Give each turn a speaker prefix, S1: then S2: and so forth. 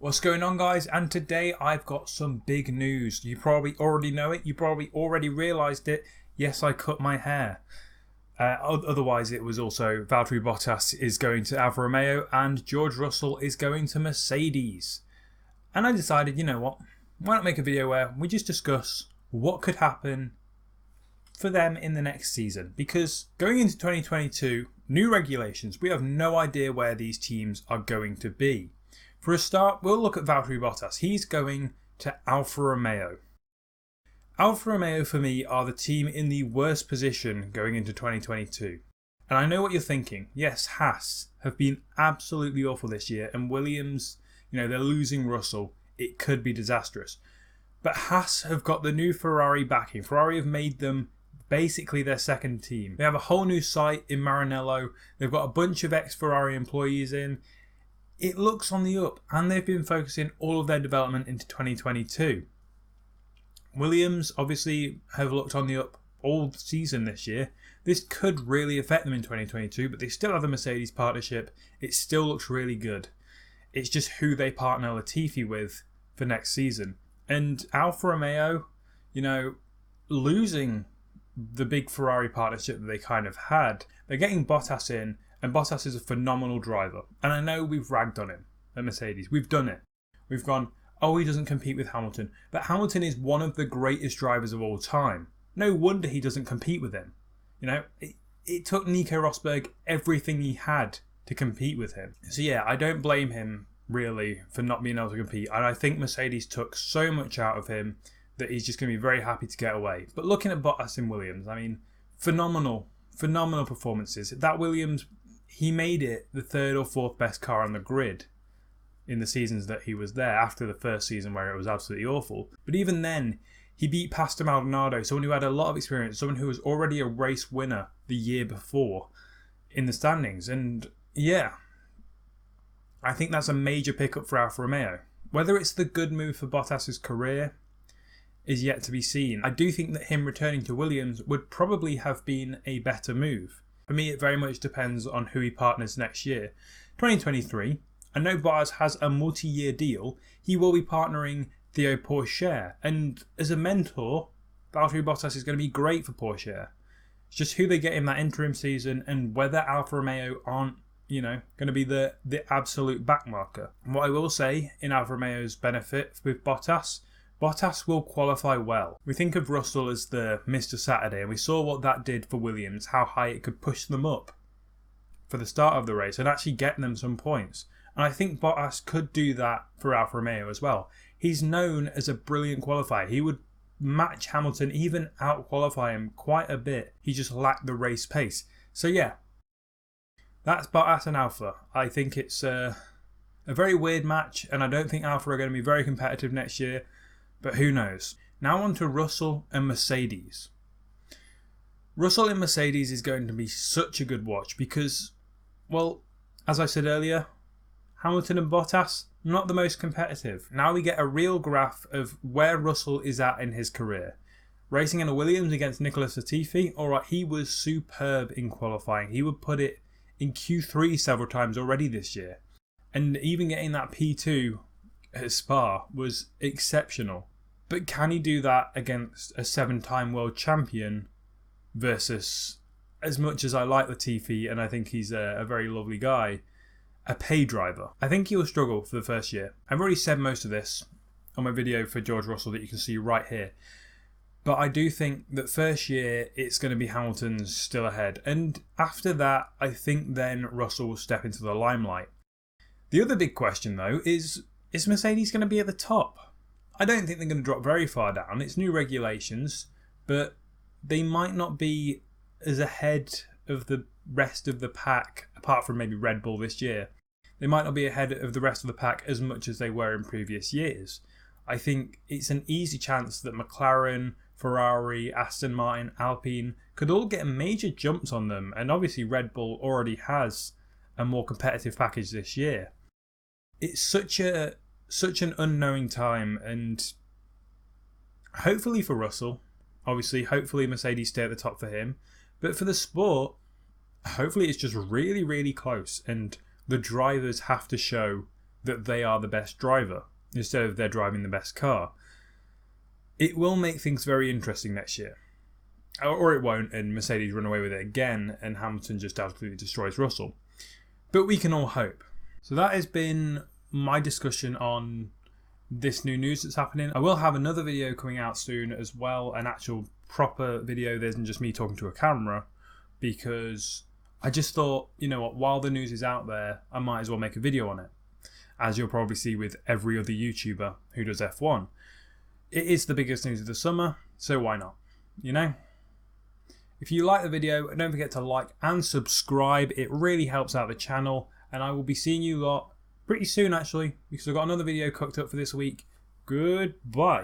S1: What's going on, guys? And today I've got some big news. You probably already know it. You probably already realised it. Yes, I cut my hair. Otherwise, it was also Valtteri Bottas is going to Alfa Romeo and George Russell is going to Mercedes. And I decided, you know what? Why not make a video where we just discuss what could happen for them in the next season? Because going into 2022, new regulations, we have no idea where these teams are going to be. For a start, we'll look at Valtteri Bottas. He's going to Alfa Romeo. Alfa Romeo, for me, are the team in the worst position going into 2022. And I know what you're thinking. Yes, Haas have been absolutely awful this year. And Williams, they're losing Russell. It could be disastrous. But Haas have got the new Ferrari backing. Ferrari have made them basically their second team. They have a whole new site in Maranello. They've got a bunch of ex-Ferrari employees in. It looks on the up, and they've been focusing all of their development into 2022. Williams obviously have looked on the up all season this year. This could really affect them in 2022, but they still have the Mercedes partnership. It still looks really good. It's just who they partner Latifi with for next season. And Alfa Romeo, losing the big Ferrari partnership that they kind of had, they're getting Bottas in. And Bottas is a phenomenal driver. And I know we've ragged on him at Mercedes. We've done it. We've gone, oh, he doesn't compete with Hamilton. But Hamilton is one of the greatest drivers of all time. No wonder he doesn't compete with him. It took Nico Rosberg everything he had to compete with him. So yeah, I don't blame him really for not being able to compete. And I think Mercedes took so much out of him that he's just going to be very happy to get away. But looking at Bottas and Williams, phenomenal performances. That Williams, he made it the third or fourth best car on the grid in the seasons that he was there, after the first season where it was absolutely awful. But even then, he beat Pastor Maldonado, someone who had a lot of experience, someone who was already a race winner the year before in the standings. And yeah, I think that's a major pickup for Alfa Romeo. Whether it's the good move for Bottas's career is yet to be seen. I do think that him returning to Williams would probably have been a better move. For me, it very much depends on who he partners next year. 2023, I know Bottas has a multi-year deal. He will be partnering Theo Pourchaire. And as a mentor, Valtteri Bottas is going to be great for Pourchaire. It's just who they get in that interim season and whether Alfa Romeo aren't, going to be the absolute backmarker. And what I will say in Alfa Romeo's benefit with Bottas will qualify well. We think of Russell as the Mr. Saturday, and we saw what that did for Williams, how high it could push them up for the start of the race and actually get them some points. And I think Bottas could do that for Alfa Romeo as well. He's known as a brilliant qualifier. He would match Hamilton, even out-qualify him quite a bit. He just lacked the race pace. So yeah, that's Bottas and Alfa. I think it's a very weird match, and I don't think Alfa are going to be very competitive next year. But who knows? Now on to Russell and Mercedes. Russell and Mercedes is going to be such a good watch because, well, as I said earlier, Hamilton and Bottas, not the most competitive. Now we get a real graph of where Russell is at in his career. Racing in a Williams against Nicholas Latifi, alright, he was superb in qualifying. He would put it in Q3 several times already this year. And even getting that P2 at Spa was exceptional. But can he do that against a 7-time world champion versus, as much as I like Latifi and I think he's a very lovely guy, a pay driver? I think he will struggle for the first year. I've already said most of this on my video for George Russell that you can see right here. But I do think that first year it's going to be Hamilton's still ahead. And after that, I think then Russell will step into the limelight. The other big question though is Mercedes going to be at the top? I don't think they're going to drop very far down. It's new regulations, but they might not be as ahead of the rest of the pack, apart from maybe Red Bull this year. They might not be ahead of the rest of the pack as much as they were in previous years. I think it's an easy chance that McLaren, Ferrari, Aston Martin, Alpine could all get major jumps on them, and obviously Red Bull already has a more competitive package this year. It's such an unknowing time, and hopefully for Russell, obviously, hopefully Mercedes stay at the top for him, but for the sport, hopefully it's just really, really close, and the drivers have to show that they are the best driver instead of they're driving the best car. It will make things very interesting next year. Or it won't, and Mercedes run away with it again, and Hamilton just absolutely destroys Russell. But we can all hope. So that has been my discussion on this new news that's happening. I will have another video coming out soon as well, an actual proper video. There isn't just me talking to a camera, because I just thought, you know what, while the news is out there, I might as well make a video on it. As you'll probably see with every other YouTuber who does F1. It is the biggest news of the summer, so why not? You know? If you like the video, don't forget to like and subscribe. It really helps out the channel. And I will be seeing you lot pretty soon, actually, because I've got another video cooked up for this week. Goodbye.